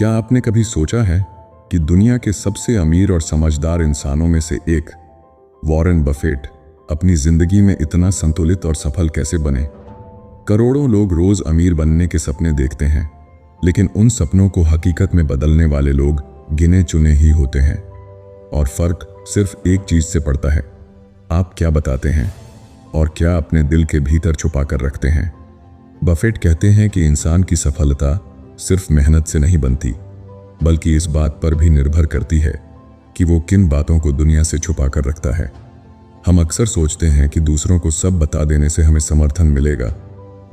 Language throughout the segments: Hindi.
क्या आपने कभी सोचा है कि दुनिया के सबसे अमीर और समझदार इंसानों में से एक वॉरेन बफेट अपनी जिंदगी में इतना संतुलित और सफल कैसे बने? करोड़ों लोग रोज अमीर बनने के सपने देखते हैं, लेकिन उन सपनों को हकीकत में बदलने वाले लोग गिने चुने ही होते हैं। और फर्क सिर्फ एक चीज से पड़ता है, आप क्या बताते हैं और क्या अपने दिल के भीतर छुपा कर रखते हैं। बफेट कहते हैं कि इंसान की सफलता सिर्फ मेहनत से नहीं बनती, बल्कि इस बात पर भी निर्भर करती है कि वो किन बातों को दुनिया से छुपा कर रखता है। हम अक्सर सोचते हैं कि दूसरों को सब बता देने से हमें समर्थन मिलेगा,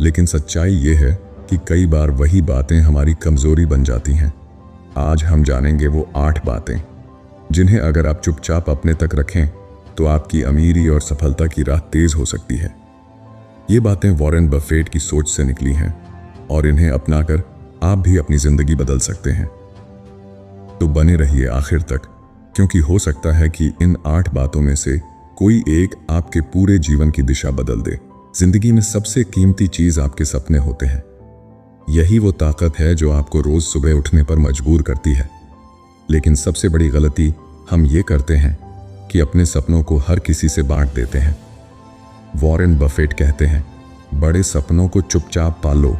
लेकिन सच्चाई ये है कि कई बार वही बातें हमारी कमजोरी बन जाती हैं। आज हम जानेंगे वो 8 बातें जिन्हें अगर आप चुपचाप अपने तक रखें तो आपकी अमीरी और सफलता की राह तेज हो सकती है। ये बातें वॉरेन बफेट की सोच से निकली हैं और इन्हें अपनाकर आप भी अपनी जिंदगी बदल सकते हैं। तो बने रहिए आखिर तक, क्योंकि हो सकता है कि इन 8 बातों में से कोई एक आपके पूरे जीवन की दिशा बदल दे। जिंदगी में सबसे कीमती चीज आपके सपने होते हैं। यही वो ताकत है जो आपको रोज सुबह उठने पर मजबूर करती है। लेकिन सबसे बड़ी गलती हम ये करते हैं कि अपने सपनों को हर किसी से बांट देते हैं। वॉरेन बफेट कहते हैं, बड़े सपनों को चुपचाप पालो,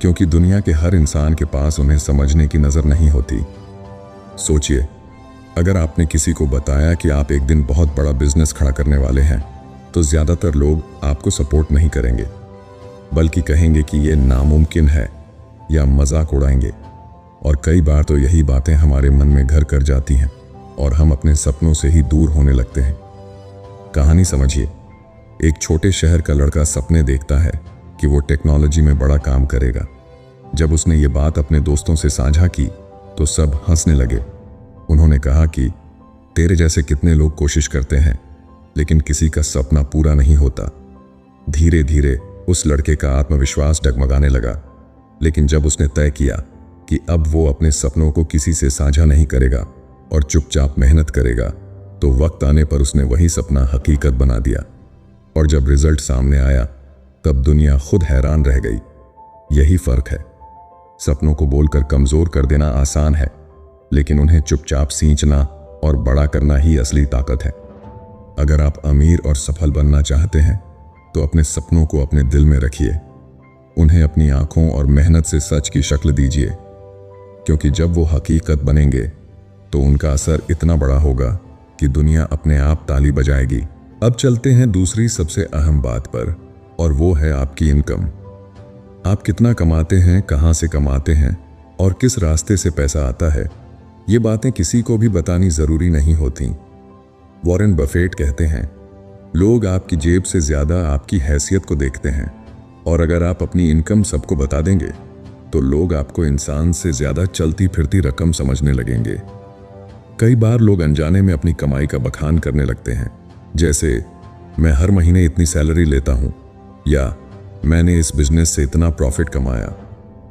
क्योंकि दुनिया के हर इंसान के पास उन्हें समझने की नजर नहीं होती। सोचिए, अगर आपने किसी को बताया कि आप एक दिन बहुत बड़ा बिजनेस खड़ा करने वाले हैं, तो ज्यादातर लोग आपको सपोर्ट नहीं करेंगे, बल्कि कहेंगे कि यह नामुमकिन है या मजाक उड़ाएंगे। और कई बार तो यही बातें हमारे मन में घर कर जाती हैं और हम अपने सपनों से ही दूर होने लगते हैं। कहानी समझिए, एक छोटे शहर का लड़का सपने देखता है कि वो टेक्नोलॉजी में बड़ा काम करेगा। जब उसने ये बात अपने दोस्तों से साझा की तो सब हंसने लगे। उन्होंने कहा कि तेरे जैसे कितने लोग कोशिश करते हैं, लेकिन किसी का सपना पूरा नहीं होता। धीरे धीरे उस लड़के का आत्मविश्वास डगमगाने लगा, लेकिन जब उसने तय किया कि अब वो अपने सपनों को किसी से साझा नहीं करेगा और चुपचाप मेहनत करेगा, तो वक्त आने पर उसने वही सपना हकीकत बना दिया। और जब रिजल्ट सामने आया, तब दुनिया खुद हैरान रह गई। यही फर्क है, सपनों को बोलकर कमजोर कर देना आसान है, लेकिन उन्हें चुपचाप सींचना और बड़ा करना ही असली ताकत है। अगर आप अमीर और सफल बनना चाहते हैं, तो अपने सपनों को अपने दिल में रखिए। उन्हें अपनी आंखों और मेहनत से सच की शक्ल दीजिए, क्योंकि जब वो हकीकत बनेंगे तो उनका असर इतना बड़ा होगा कि दुनिया अपने आप ताली बजाएगी। अब चलते हैं दूसरी सबसे अहम बात पर, और वो है आपकी इनकम। आप कितना कमाते हैं, कहां से कमाते हैं और किस रास्ते से पैसा आता है, ये बातें किसी को भी बतानी जरूरी नहीं होती। वॉरेन बफेट कहते हैं, लोग आपकी जेब से ज्यादा आपकी हैसियत को देखते हैं, और अगर आप अपनी इनकम सबको बता देंगे तो लोग आपको इंसान से ज्यादा चलती फिरती रकम समझने लगेंगे। कई बार लोग अनजाने में अपनी कमाई का बखान करने लगते हैं, जैसे मैं हर महीने इतनी सैलरी लेता हूं, या मैंने इस बिजनेस से इतना प्रॉफिट कमाया।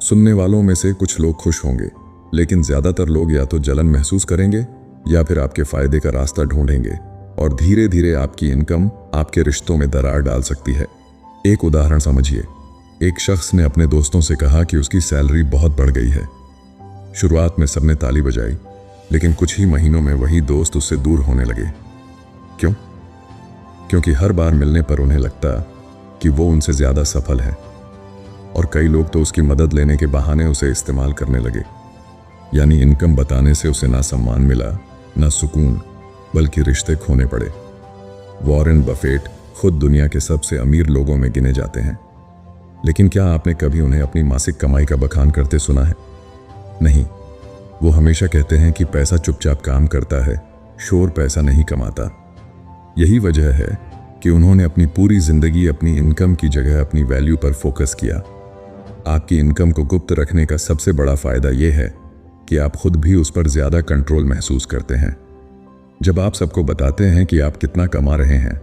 सुनने वालों में से कुछ लोग खुश होंगे, लेकिन ज्यादातर लोग या तो जलन महसूस करेंगे या फिर आपके फायदे का रास्ता ढूंढेंगे, और धीरे धीरे आपकी इनकम आपके रिश्तों में दरार डाल सकती है। एक उदाहरण समझिए, एक शख्स ने अपने दोस्तों से कहा कि उसकी सैलरी बहुत बढ़ गई है। शुरुआत में सबने ताली बजाई, लेकिन कुछ ही महीनों में वही दोस्त उससे दूर होने लगे। क्यों? क्योंकि हर बार मिलने पर उन्हें लगता कि वो उनसे ज्यादा सफल है, और कई लोग तो उसकी मदद लेने के बहाने उसे इस्तेमाल करने लगे। यानी इनकम बताने से उसे ना सम्मान मिला, ना सुकून, बल्कि रिश्ते खोने पड़े। वॉरेन बफेट खुद दुनिया के सबसे अमीर लोगों में गिने जाते हैं, लेकिन क्या आपने कभी उन्हें अपनी मासिक कमाई का बखान करते सुना है? नहीं, वो हमेशा कहते हैं कि पैसा चुपचाप काम करता है, शोर पैसा नहीं कमाता। यही वजह है कि उन्होंने अपनी पूरी जिंदगी अपनी इनकम की जगह अपनी वैल्यू पर फोकस किया। आपकी इनकम को गुप्त रखने का सबसे बड़ा फायदा यह है कि आप खुद भी उस पर ज्यादा कंट्रोल महसूस करते हैं। जब आप सबको बताते हैं कि आप कितना कमा रहे हैं,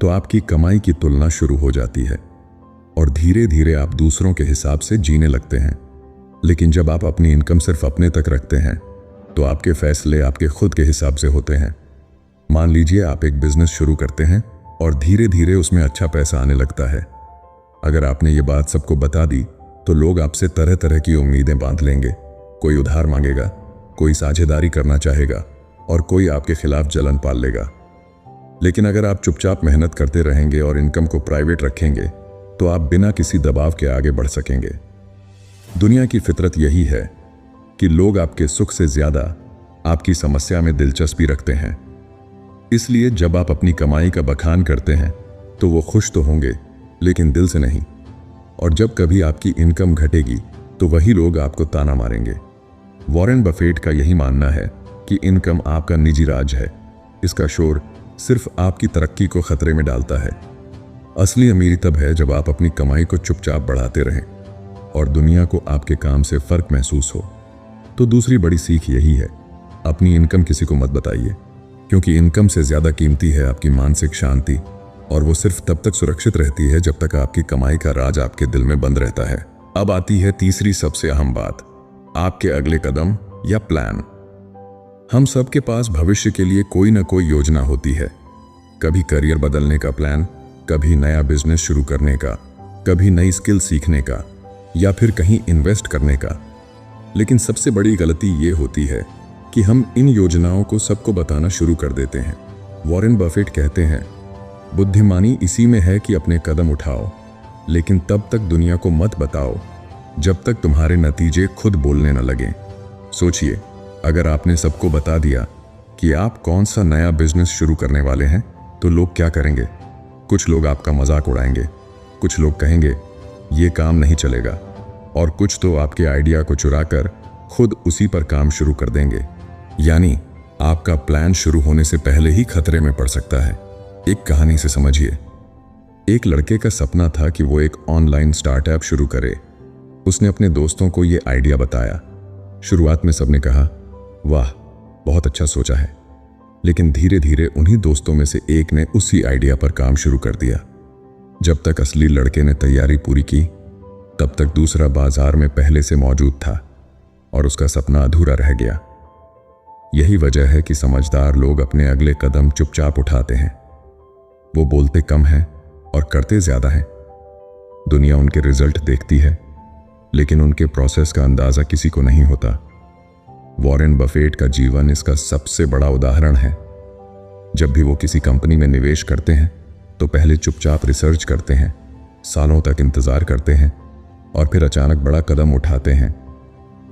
तो आपकी कमाई की तुलना शुरू हो जाती है, और धीरे धीरे आप दूसरों के हिसाब से जीने लगते हैं। लेकिन जब आप अपनी इनकम सिर्फ अपने तक रखते हैं, तो आपके फैसले आपके खुद के हिसाब से होते हैं। मान लीजिए आप एक बिजनेस शुरू करते हैं और धीरे धीरे उसमें अच्छा पैसा आने लगता है। अगर आपने ये बात सबको बता दी, तो लोग आपसे तरह तरह की उम्मीदें बांध लेंगे, कोई उधार मांगेगा, कोई साझेदारी करना चाहेगा और कोई आपके खिलाफ जलन पाल लेगा। लेकिन अगर आप चुपचाप मेहनत करते रहेंगे और इनकम को प्राइवेट रखेंगे तो आप बिना किसी दबाव के आगे बढ़ सकेंगे। दुनिया की फितरत यही है कि लोग आपके सुख से ज्यादा आपकी समस्या में दिलचस्पी रखते हैं। इसलिए जब आप अपनी कमाई का बखान करते हैं तो वो खुश तो होंगे लेकिन दिल से नहीं। और जब कभी आपकी इनकम घटेगी तो वही लोग आपको ताना मारेंगे। वॉरेन बफेट का यही मानना है कि इनकम आपका निजी राज है। इसका शोर सिर्फ आपकी तरक्की को खतरे में डालता है। असली अमीरी तब है जब आप अपनी कमाई को चुपचाप बढ़ाते रहें और दुनिया को आपके काम से फर्क महसूस हो। तो दूसरी बड़ी सीख यही है, अपनी इनकम किसी को मत बताइए, क्योंकि इनकम से ज्यादा कीमती है आपकी मानसिक शांति, और वो सिर्फ तब तक सुरक्षित रहती है जब तक आपकी कमाई का राज आपके दिल में बंद रहता है। अब आती है तीसरी सबसे अहम बात, आपके अगले कदम या प्लान। हम सबके पास भविष्य के लिए कोई ना कोई योजना होती है। कभी करियर बदलने का प्लान, कभी नया बिजनेस शुरू करने का, कभी नई स्किल सीखने का, या फिर कहीं इन्वेस्ट करने का। लेकिन सबसे बड़ी गलती ये होती है कि हम इन योजनाओं को सबको बताना शुरू कर देते हैं। वॉरेन बफेट कहते हैं, बुद्धिमानी इसी में है कि अपने कदम उठाओ, लेकिन तब तक दुनिया को मत बताओ जब तक तुम्हारे नतीजे खुद बोलने न लगें। सोचिए, अगर आपने सबको बता दिया कि आप कौन सा नया बिजनेस शुरू करने वाले हैं तो लोग क्या करेंगे? कुछ लोग आपका मजाक उड़ाएंगे, कुछ लोग कहेंगे ये काम नहीं चलेगा, और कुछ तो आपके आइडिया को चुराकर खुद उसी पर काम शुरू कर देंगे। यानी आपका प्लान शुरू होने से पहले ही खतरे में पड़ सकता है। एक कहानी से समझिए। एक लड़के का सपना था कि वो एक ऑनलाइन स्टार्टअप शुरू करे। उसने अपने दोस्तों को ये आइडिया बताया। शुरुआत में सबने कहा, वाह, बहुत अच्छा सोचा है। लेकिन धीरे धीरे उन्हीं दोस्तों में से एक ने उसी आइडिया पर काम शुरू कर दिया। जब तक असली लड़के ने तैयारी पूरी की, तब तक दूसरा बाजार में पहले से मौजूद था और उसका सपना अधूरा रह गया। यही वजह है कि समझदार लोग अपने अगले कदम चुपचाप उठाते हैं। वो बोलते कम हैं और करते ज्यादा हैं। दुनिया उनके रिजल्ट देखती है, लेकिन उनके प्रोसेस का अंदाजा किसी को नहीं होता। वॉरेन बफेट का जीवन इसका सबसे बड़ा उदाहरण है। जब भी वो किसी कंपनी में निवेश करते हैं तो पहले चुपचाप रिसर्च करते हैं, सालों तक इंतजार करते हैं और फिर अचानक बड़ा कदम उठाते हैं।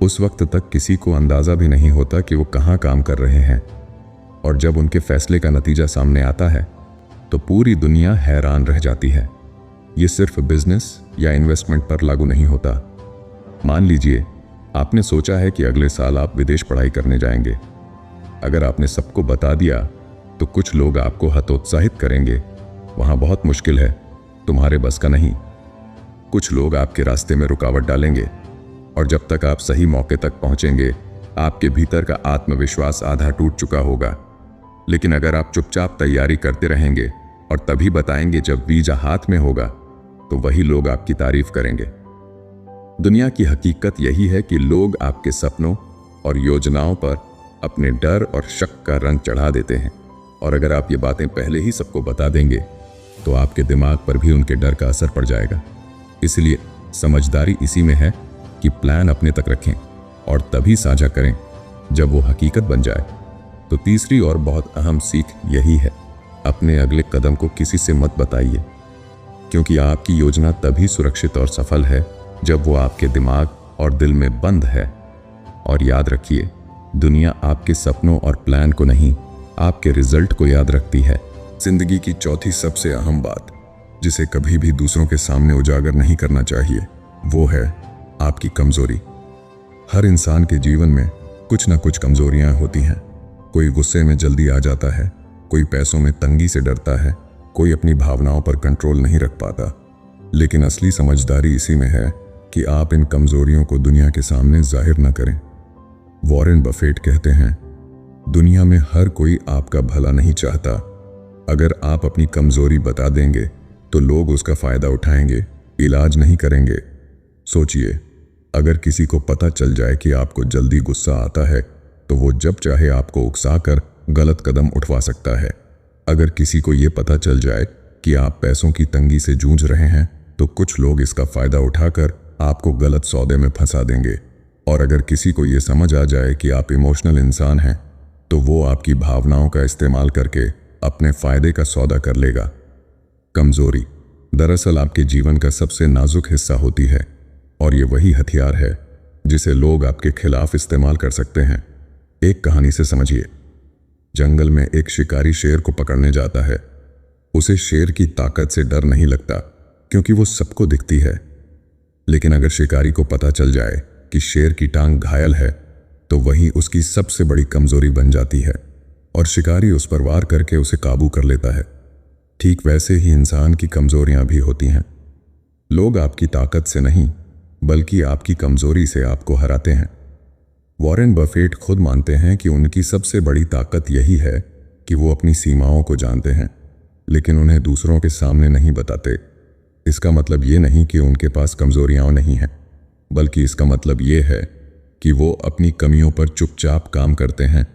उस वक्त तक किसी को अंदाजा भी नहीं होता कि वो कहाँ काम कर रहे हैं, और जब उनके फैसले का नतीजा सामने आता है तो पूरी दुनिया हैरान रह जाती है। ये सिर्फ बिजनेस या इन्वेस्टमेंट पर लागू नहीं होता। मान लीजिए आपने सोचा है कि अगले साल आप विदेश पढ़ाई करने जाएंगे। अगर आपने सबको बता दिया तो कुछ लोग आपको हतोत्साहित करेंगे, वहां बहुत मुश्किल है, तुम्हारे बस का नहीं। कुछ लोग आपके रास्ते में रुकावट डालेंगे, और जब तक आप सही मौके तक पहुंचेंगे आपके भीतर का आत्मविश्वास आधा टूट चुका होगा। लेकिन अगर आप चुपचाप तैयारी करते रहेंगे और तभी बताएंगे जब वीजा हाथ में होगा, तो वही लोग आपकी तारीफ करेंगे। दुनिया की हकीकत यही है कि लोग आपके सपनों और योजनाओं पर अपने डर और शक का रंग चढ़ा देते हैं, और अगर आप ये बातें पहले ही सबको बता देंगे तो आपके दिमाग पर भी उनके डर का असर पड़ जाएगा। इसलिए समझदारी इसी में है कि प्लान अपने तक रखें और तभी साझा करें जब वो हकीकत बन जाए। तो तीसरी और बहुत अहम सीख यही है, अपने अगले कदम को किसी से मत बताइए, क्योंकि आपकी योजना तभी सुरक्षित और सफल है जब वो आपके दिमाग और दिल में बंद है। और याद रखिए, दुनिया आपके सपनों और प्लान को नहीं, आपके रिजल्ट को याद रखती है। जिंदगी की चौथी सबसे अहम बात, जिसे कभी भी दूसरों के सामने उजागर नहीं करना चाहिए, वो है आपकी कमजोरी। हर इंसान के जीवन में कुछ ना कुछ कमजोरियां होती हैं। कोई गुस्से में जल्दी आ जाता है, कोई पैसों में तंगी से डरता है, कोई अपनी भावनाओं पर कंट्रोल नहीं रख पाता। लेकिन असली समझदारी इसी में है कि आप इन कमजोरियों को दुनिया के सामने जाहिर न करें। वॉरेन बफेट कहते हैं, दुनिया में हर कोई आपका भला नहीं चाहता। अगर आप अपनी कमजोरी बता देंगे तो लोग उसका फायदा उठाएंगे, इलाज नहीं करेंगे। सोचिए, अगर किसी को पता चल जाए कि आपको जल्दी गुस्सा आता है तो वो जब चाहे आपको उकसाकर गलत कदम उठवा सकता है। अगर किसी को ये पता चल जाए कि आप पैसों की तंगी से जूझ रहे हैं तो कुछ लोग इसका फायदा उठाकर आपको गलत सौदे में फंसा देंगे। और अगर किसी को ये समझ आ जाए कि आप इमोशनल इंसान हैं, तो वो आपकी भावनाओं का इस्तेमाल करके अपने फायदे का सौदा कर लेगा। कमजोरी दरअसल आपके जीवन का सबसे नाजुक हिस्सा होती है, और ये वही हथियार है जिसे लोग आपके खिलाफ इस्तेमाल कर सकते हैं। एक कहानी से समझिए। जंगल में एक शिकारी शेर को पकड़ने जाता है। उसे शेर की ताकत से डर नहीं लगता, क्योंकि वो सबको दिखती है। लेकिन अगर शिकारी को पता चल जाए कि शेर की टांग घायल है, तो वही उसकी सबसे बड़ी कमजोरी बन जाती है, और शिकारी उस पर वार करके उसे काबू कर लेता है। ठीक वैसे ही इंसान की कमजोरियां भी होती हैं। लोग आपकी ताकत से नहीं, बल्कि आपकी कमजोरी से आपको हराते हैं। वॉरेन बफेट खुद मानते हैं कि उनकी सबसे बड़ी ताकत यही है कि वो अपनी सीमाओं को जानते हैं, लेकिन उन्हें दूसरों के सामने नहीं बताते। इसका मतलब ये नहीं कि उनके पास कमजोरियां नहीं हैं, बल्कि इसका मतलब ये है कि वो अपनी कमियों पर चुपचाप काम करते हैं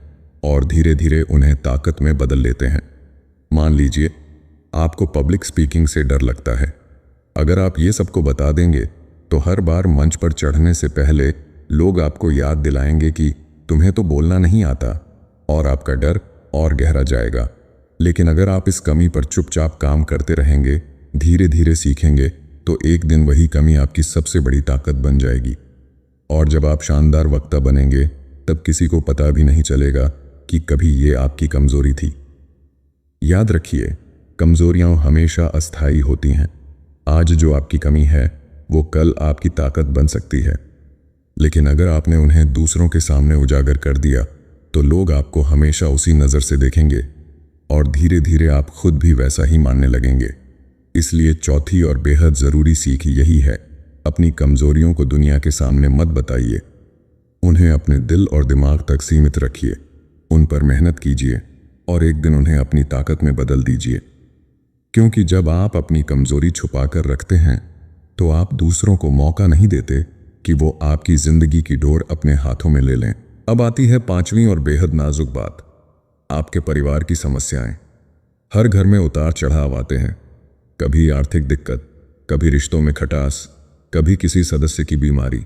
और धीरे धीरे उन्हें ताकत में बदल लेते हैं। मान लीजिए आपको पब्लिक स्पीकिंग से डर लगता है। अगर आप ये सबको बता देंगे, तो हर बार मंच पर चढ़ने से पहले लोग आपको याद दिलाएंगे कि तुम्हें तो बोलना नहीं आता, और आपका डर और गहरा जाएगा। लेकिन अगर आप इस कमी पर चुपचाप काम करते रहेंगे, धीरे धीरे सीखेंगे, तो एक दिन वही कमी आपकी सबसे बड़ी ताकत बन जाएगी। और जब आप शानदार वक्ता बनेंगे, तब किसी को पता भी नहीं चलेगा कि कभी ये आपकी कमजोरी थी। याद रखिए, कमजोरियां हमेशा अस्थायी होती हैं। आज जो आपकी कमी है, वो कल आपकी ताकत बन सकती है। लेकिन अगर आपने उन्हें दूसरों के सामने उजागर कर दिया, तो लोग आपको हमेशा उसी नज़र से देखेंगे, और धीरे धीरे आप खुद भी वैसा ही मानने लगेंगे। इसलिए चौथी और बेहद ज़रूरी सीख यही है, अपनी कमजोरियों को दुनिया के सामने मत बताइए। उन्हें अपने दिल और दिमाग तक सीमित रखिए, उन पर मेहनत कीजिए, और एक दिन उन्हें अपनी ताकत में बदल दीजिए। क्योंकि जब आप अपनी कमजोरी छुपा कर रखते हैं, तो आप दूसरों को मौका नहीं देते कि वो आपकी जिंदगी की डोर अपने हाथों में ले लें। अब आती है पांचवी और बेहद नाजुक बात, आपके परिवार की समस्याएं। हर घर में उतार चढ़ाव आते हैं, कभी आर्थिक दिक्कत, कभी रिश्तों में खटास, कभी किसी सदस्य की बीमारी।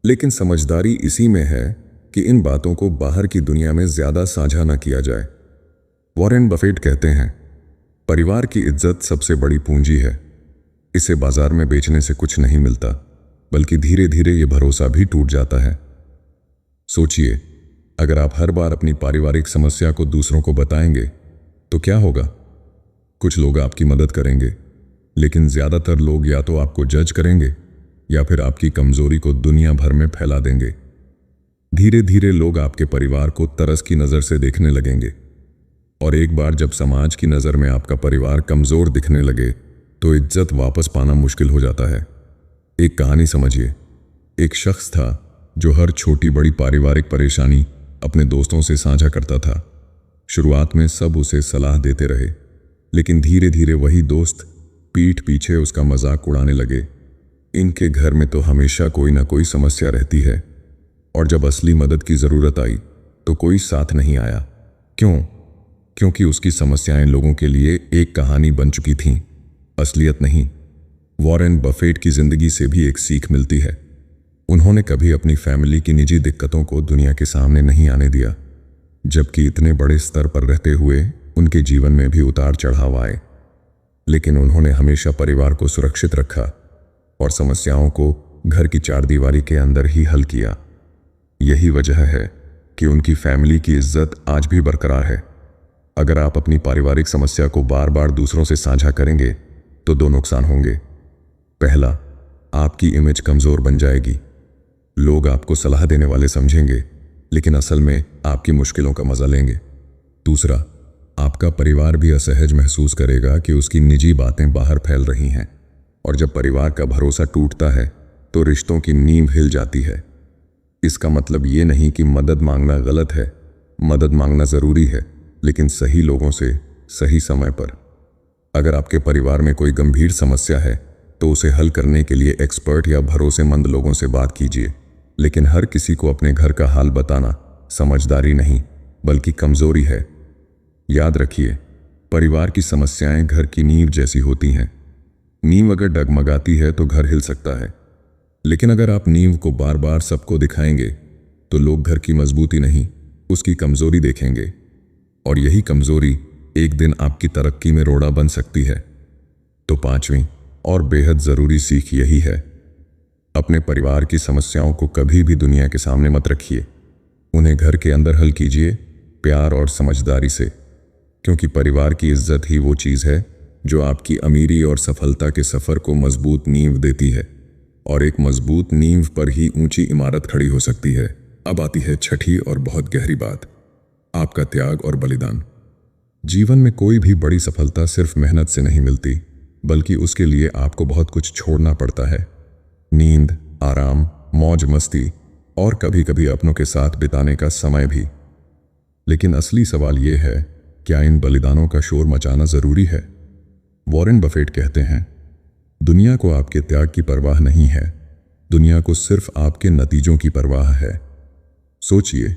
लेकिन समझदारी इसी में है कि इन बातों को बाहर की दुनिया में ज्यादा साझा न किया जाए। वॉरेन बफेट कहते हैं, परिवार की इज्जत सबसे बड़ी पूंजी है। इसे बाजार में बेचने से कुछ नहीं मिलता, बल्कि धीरे धीरे ये भरोसा भी टूट जाता है। सोचिए, अगर आप हर बार अपनी पारिवारिक समस्या को दूसरों को बताएंगे, तो क्या होगा? कुछ लोग आपकी मदद करेंगे, लेकिन ज्यादातर लोग या तो आपको जज करेंगे या फिर आपकी कमजोरी को दुनिया भर में फैला देंगे। धीरे धीरे लोग आपके परिवार को तरस की नजर से देखने लगेंगे, और एक बार जब समाज की नज़र में आपका परिवार कमज़ोर दिखने लगे, तो इज्जत वापस पाना मुश्किल हो जाता है। एक कहानी समझिए। एक शख्स था जो हर छोटी बड़ी पारिवारिक परेशानी अपने दोस्तों से साझा करता था। शुरुआत में सब उसे सलाह देते रहे, लेकिन धीरे धीरे वही दोस्त पीठ पीछे उसका मजाक उड़ाने लगे। इनके घर में तो हमेशा कोई ना कोई समस्या रहती है, और जब असली मदद की ज़रूरत आई, तो कोई साथ नहीं आया। क्यों? क्योंकि उसकी समस्याएं लोगों के लिए एक कहानी बन चुकी थीं, असलियत नहीं। वॉरेन बफेट की जिंदगी से भी एक सीख मिलती है। उन्होंने कभी अपनी फैमिली की निजी दिक्कतों को दुनिया के सामने नहीं आने दिया, जबकि इतने बड़े स्तर पर रहते हुए उनके जीवन में भी उतार चढ़ाव आए। लेकिन उन्होंने हमेशा परिवार को सुरक्षित रखा और समस्याओं को घर की चारदीवारी के अंदर ही हल किया। यही वजह है कि उनकी फैमिली की इज्जत आज भी बरकरार है। अगर आप अपनी पारिवारिक समस्या को बार बार दूसरों से साझा करेंगे, तो दो नुकसान होंगे। पहला, आपकी इमेज कमजोर बन जाएगी। लोग आपको सलाह देने वाले समझेंगे, लेकिन असल में आपकी मुश्किलों का मजा लेंगे। दूसरा, आपका परिवार भी असहज महसूस करेगा कि उसकी निजी बातें बाहर फैल रही हैं, और जब परिवार का भरोसा टूटता है, तो रिश्तों की नींव हिल जाती है। इसका मतलब ये नहीं कि मदद मांगना गलत है। मदद मांगना जरूरी है, लेकिन सही लोगों से सही समय पर। अगर आपके परिवार में कोई गंभीर समस्या है, तो उसे हल करने के लिए एक्सपर्ट या भरोसेमंद लोगों से बात कीजिए। लेकिन हर किसी को अपने घर का हाल बताना समझदारी नहीं, बल्कि कमजोरी है। याद रखिए, परिवार की समस्याएं घर की नींव जैसी होती हैं। नींव अगर डगमगाती है, तो घर हिल सकता है। लेकिन अगर आप नींव को बार बार सबको दिखाएंगे तो लोग घर की मजबूती नहीं, उसकी कमजोरी देखेंगे, और यही कमजोरी एक दिन आपकी तरक्की में रोड़ा बन सकती है। तो पांचवीं और बेहद जरूरी सीख यही है, अपने परिवार की समस्याओं को कभी भी दुनिया के सामने मत रखिए। उन्हें घर के अंदर हल कीजिए, प्यार और समझदारी से, क्योंकि परिवार की इज्जत ही वो चीज़ है जो आपकी अमीरी और सफलता के सफ़र को मजबूत नींव देती है, और एक मजबूत नींव पर ही ऊंची इमारत खड़ी हो सकती है। अब आती है छठी और बहुत गहरी बात, आपका त्याग और बलिदान। जीवन में कोई भी बड़ी सफलता सिर्फ मेहनत से नहीं मिलती, बल्कि उसके लिए आपको बहुत कुछ छोड़ना पड़ता है। नींद, आराम, मौज मस्ती और कभी कभी अपनों के साथ बिताने का समय भी। लेकिन असली सवाल यह है, क्या इन बलिदानों का शोर मचाना जरूरी है? वॉरेन बफेट कहते हैं, दुनिया को आपके त्याग की परवाह नहीं है, दुनिया को सिर्फ आपके नतीजों की परवाह है। सोचिए,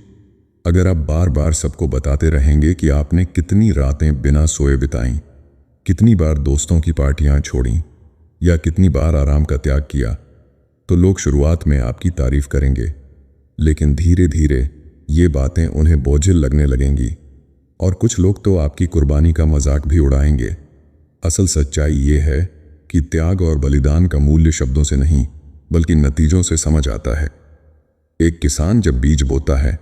अगर आप बार बार सबको बताते रहेंगे कि आपने कितनी रातें बिना सोए बिताईं, कितनी बार दोस्तों की पार्टियां छोड़ीं, या कितनी बार आराम का त्याग किया, तो लोग शुरुआत में आपकी तारीफ करेंगे, लेकिन धीरे धीरे ये बातें उन्हें बोझिल लगने लगेंगी, और कुछ लोग तो आपकी कुर्बानी का मजाक भी उड़ाएंगे। असल सच्चाई ये है कि त्याग और बलिदान का मूल्य शब्दों से नहीं, बल्कि नतीजों से समझ आता है। एक किसान जब बीज बोता है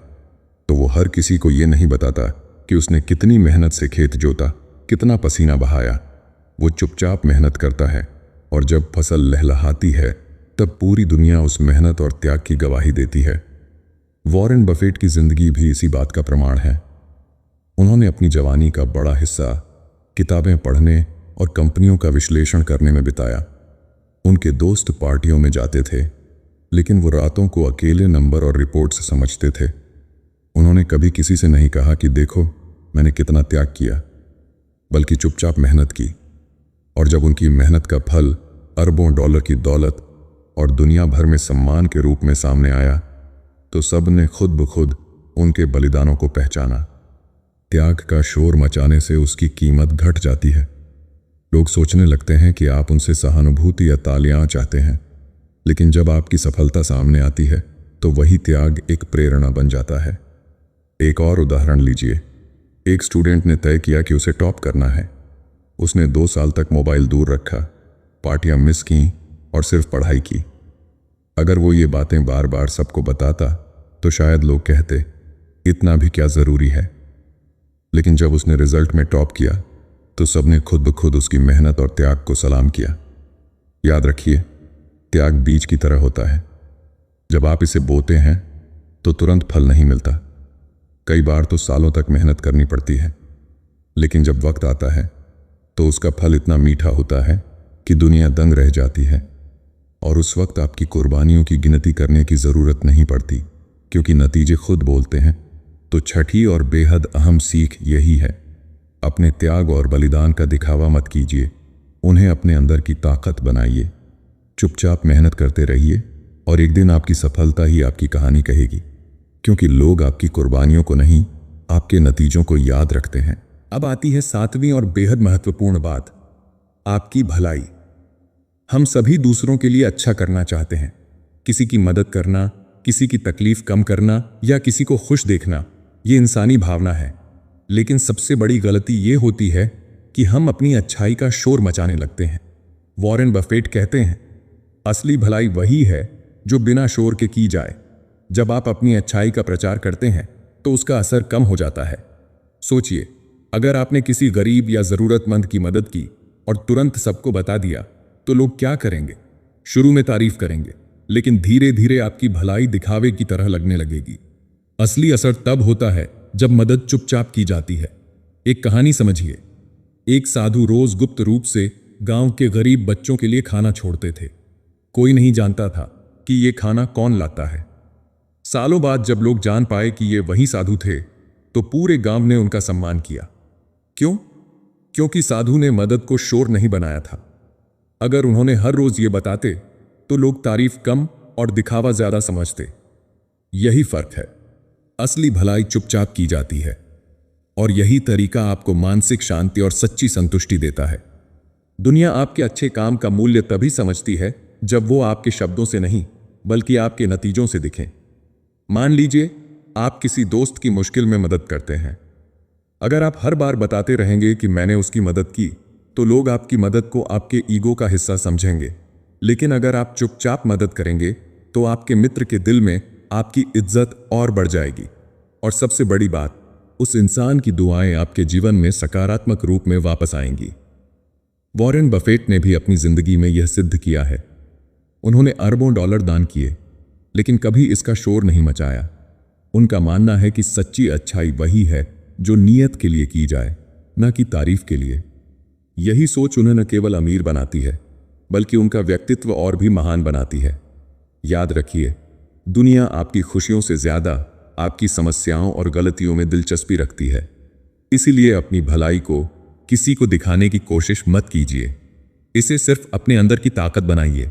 तो वो हर किसी को ये नहीं बताता कि उसने कितनी मेहनत से खेत जोता, कितना पसीना बहाया। वो चुपचाप मेहनत करता है, और जब फसल लहलहाती है तब पूरी दुनिया उस मेहनत और त्याग की गवाही देती है। वॉरेन बफेट की जिंदगी भी इसी बात का प्रमाण है। उन्होंने अपनी जवानी का बड़ा हिस्सा किताबें पढ़ने और कंपनियों का विश्लेषण करने में बिताया। उनके दोस्त पार्टियों में जाते थे, लेकिन वो रातों को अकेले नंबर और रिपोर्ट्स समझते थे। उन्होंने कभी किसी से नहीं कहा कि देखो मैंने कितना त्याग किया, बल्कि चुपचाप मेहनत की। और जब उनकी मेहनत का फल अरबों डॉलर की दौलत और दुनिया भर में सम्मान के रूप में सामने आया, तो सब ने खुद ब खुद उनके बलिदानों को पहचाना। त्याग का शोर मचाने से उसकी कीमत घट जाती है। लोग सोचने लगते हैं कि आप उनसे सहानुभूति या तालियां चाहते हैं, लेकिन जब आपकी सफलता सामने आती है तो वही त्याग एक प्रेरणा बन जाता है। एक और उदाहरण लीजिए। एक स्टूडेंट ने तय किया कि उसे टॉप करना है। उसने 2 साल तक मोबाइल दूर रखा, पार्टियां मिस की और सिर्फ पढ़ाई की। अगर वो ये बातें बार बार सबको बताता तो शायद लोग कहते इतना भी क्या ज़रूरी है। लेकिन जब उसने रिजल्ट में टॉप किया तो सबने खुद ब खुद उसकी मेहनत और त्याग को सलाम किया। याद रखिए, त्याग बीज की तरह होता है। जब आप इसे बोते हैं तो तुरंत फल नहीं मिलता, कई बार तो सालों तक मेहनत करनी पड़ती है। लेकिन जब वक्त आता है तो उसका फल इतना मीठा होता है कि दुनिया दंग रह जाती है, और उस वक्त आपकी कुर्बानियों की गिनती करने की ज़रूरत नहीं पड़ती, क्योंकि नतीजे खुद बोलते हैं। तो छठी और बेहद अहम सीख यही है, अपने त्याग और बलिदान का दिखावा मत कीजिए, उन्हें अपने अंदर की ताकत बनाइए। चुपचाप मेहनत करते रहिए, और एक दिन आपकी सफलता ही आपकी कहानी कहेगी, क्योंकि लोग आपकी कुर्बानियों को नहीं, आपके नतीजों को याद रखते हैं। अब आती है 7वीं और बेहद महत्वपूर्ण बात, आपकी भलाई। हम सभी दूसरों के लिए अच्छा करना चाहते हैं, किसी की मदद करना, किसी की तकलीफ कम करना या किसी को खुश देखना, ये इंसानी भावना है। लेकिन सबसे बड़ी गलती ये होती है कि हम अपनी अच्छाई का शोर मचाने लगते हैं। वॉरेन बफेट कहते हैं, असली भलाई वही है जो बिना शोर के की जाए। जब आप अपनी अच्छाई का प्रचार करते हैं तो उसका असर कम हो जाता है। सोचिए, अगर आपने किसी गरीब या ज़रूरतमंद की मदद की और तुरंत सबको बता दिया तो लोग क्या करेंगे? शुरू में तारीफ करेंगे, लेकिन धीरे धीरे आपकी भलाई दिखावे की तरह लगने लगेगी। असली असर तब होता है जब मदद चुपचाप की जाती है। एक कहानी समझिए। एक साधु रोज गुप्त रूप से गांव के गरीब बच्चों के लिए खाना छोड़ते थे। कोई नहीं जानता था कि ये खाना कौन लाता है। सालों बाद जब लोग जान पाए कि ये वही साधु थे, तो पूरे गांव ने उनका सम्मान किया। क्यों? क्योंकि साधु ने मदद को शोर नहीं बनाया था। अगर उन्होंने हर रोज ये बताते तो लोग तारीफ कम और दिखावा ज्यादा समझते। यही फर्क है, असली भलाई चुपचाप की जाती है, और यही तरीका आपको मानसिक शांति और सच्ची संतुष्टि देता है। दुनिया आपके अच्छे काम का मूल्य तभी समझती है जब वो आपके शब्दों से नहीं, बल्कि आपके नतीजों से दिखें। मान लीजिए आप किसी दोस्त की मुश्किल में मदद करते हैं। अगर आप हर बार बताते रहेंगे कि मैंने उसकी मदद की, तो लोग आपकी मदद को आपके ईगो का हिस्सा समझेंगे। लेकिन अगर आप चुपचाप मदद करेंगे तो आपके मित्र के दिल में आपकी इज्जत और बढ़ जाएगी। और सबसे बड़ी बात, उस इंसान की दुआएं आपके जीवन में सकारात्मक रूप में वापस आएंगी। वॉरेन बफेट ने भी अपनी जिंदगी में यह सिद्ध किया है। उन्होंने अरबों डॉलर दान किए, लेकिन कभी इसका शोर नहीं मचाया। उनका मानना है कि सच्ची अच्छाई वही है जो नीयत के लिए की जाए, न कि तारीफ के लिए। यही सोच उन्हें न केवल अमीर बनाती है, बल्कि उनका व्यक्तित्व और भी महान बनाती है। याद रखिए, दुनिया आपकी खुशियों से ज्यादा आपकी समस्याओं और गलतियों में दिलचस्पी रखती है। इसीलिए अपनी भलाई को किसी को दिखाने की कोशिश मत कीजिए। इसे सिर्फ अपने अंदर की ताकत बनाइए।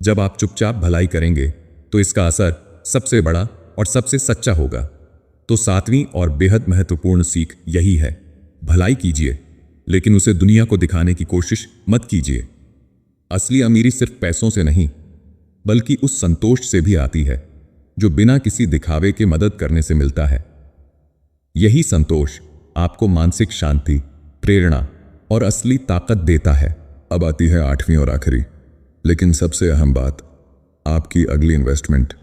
जब आप चुपचाप भलाई करेंगे तो इसका असर सबसे बड़ा और सबसे सच्चा होगा। तो 7वीं और बेहद महत्वपूर्ण सीख यही है, भलाई कीजिए, लेकिन उसे दुनिया को दिखाने की कोशिश मत कीजिए। असली अमीरी सिर्फ पैसों से नहीं, बल्कि उस संतोष से भी आती है जो बिना किसी दिखावे के मदद करने से मिलता है। यही संतोष आपको मानसिक शांति, प्रेरणा और असली ताकत देता है। अब आती है 8वीं और आखिरी, लेकिन सबसे अहम बात, आपकी अगली इन्वेस्टमेंट।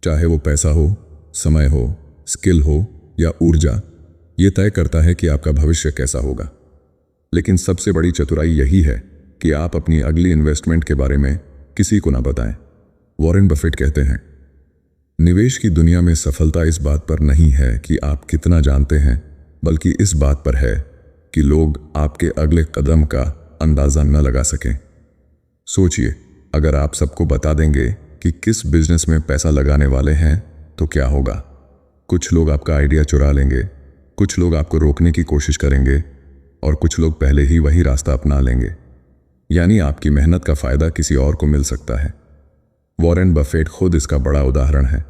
चाहे वो पैसा हो, समय हो, स्किल हो या ऊर्जा, ये तय करता है कि आपका भविष्य कैसा होगा। लेकिन सबसे बड़ी चतुराई यही है कि आप अपनी अगली इन्वेस्टमेंट के बारे में किसी को ना बताएं। वॉरेन बफेट कहते हैं, निवेश की दुनिया में सफलता इस बात पर नहीं है कि आप कितना जानते हैं, बल्कि इस बात पर है कि लोग आपके अगले कदम का अंदाजा न लगा सकें। सोचिए, अगर आप सबको बता देंगे कि किस बिजनेस में पैसा लगाने वाले हैं तो क्या होगा। कुछ लोग आपका आइडिया चुरा लेंगे, कुछ लोग आपको रोकने की कोशिश करेंगे और कुछ लोग पहले ही वही रास्ता अपना लेंगे। यानी आपकी मेहनत का फायदा किसी और को मिल सकता है। वॉरेन बफेट खुद इसका बड़ा उदाहरण है।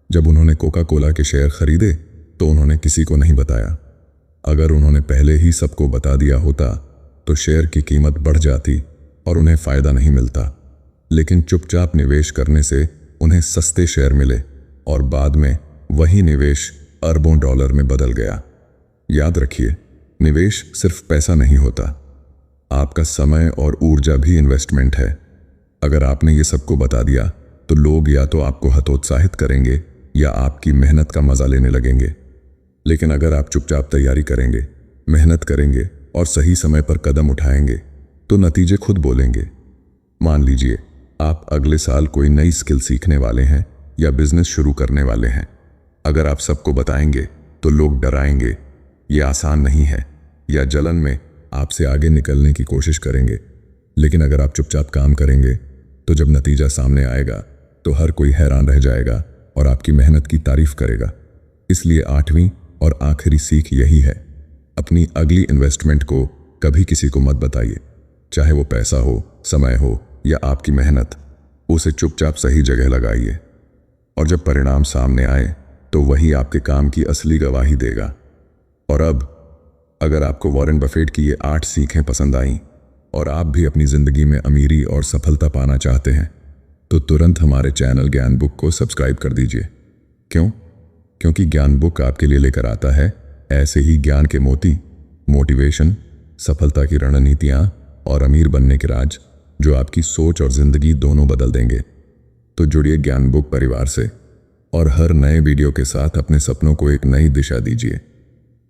जब उन्होंने कोका कोला के शेयर खरीदे तो उन्होंने किसी को नहीं बताया। अगर उन्होंने पहले ही सबको बता दिया होता तो शेयर की कीमत बढ़ जाती और उन्हें फायदा नहीं मिलता। लेकिन चुपचाप निवेश करने से उन्हें सस्ते शेयर मिले और बाद में वही निवेश अरबों डॉलर में बदल गया। याद रखिए, निवेश सिर्फ पैसा नहीं होता, आपका समय और ऊर्जा भी इन्वेस्टमेंट है। अगर आपने ये सबको बता दिया तो लोग या तो आपको हतोत्साहित करेंगे या आपकी मेहनत का मजा लेने लगेंगे। लेकिन अगर आप चुपचाप तैयारी करेंगे, मेहनत करेंगे और सही समय पर कदम उठाएंगे तो नतीजे खुद बोलेंगे। मान लीजिए आप अगले साल कोई नई स्किल सीखने वाले हैं या बिजनेस शुरू करने वाले हैं। अगर आप सबको बताएंगे तो लोग डराएंगे, ये आसान नहीं है, या जलन में आपसे आगे निकलने की कोशिश करेंगे। लेकिन अगर आप चुपचाप काम करेंगे तो जब नतीजा सामने आएगा तो हर कोई हैरान रह जाएगा और आपकी मेहनत की तारीफ करेगा। इसलिए 8वीं और आखिरी सीख यही है, अपनी अगली इन्वेस्टमेंट को कभी किसी को मत बताइए। चाहे वो पैसा हो, समय हो या आपकी मेहनत, उसे चुपचाप सही जगह लगाइए। और जब परिणाम सामने आए तो वही आपके काम की असली गवाही देगा। और अब अगर आपको वॉरेन बफेट की ये 8 सीखें पसंद आईं और आप भी अपनी ज़िंदगी में अमीरी और सफलता पाना चाहते हैं तो तुरंत हमारे चैनल ज्ञान बुक को सब्सक्राइब कर दीजिए। क्यों? क्योंकि ज्ञान बुक आपके लिए लेकर आता है ऐसे ही ज्ञान के मोती, मोटिवेशन, सफलता की रणनीतियाँ और अमीर बनने के राज जो आपकी सोच और ज़िंदगी दोनों बदल देंगे। तो जुड़िए ज्ञान बुक परिवार से और हर नए वीडियो के साथ अपने सपनों को एक नई दिशा दीजिए,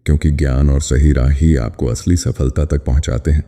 क्योंकि ज्ञान और सही राह ही आपको असली सफलता तक पहुंचाते हैं।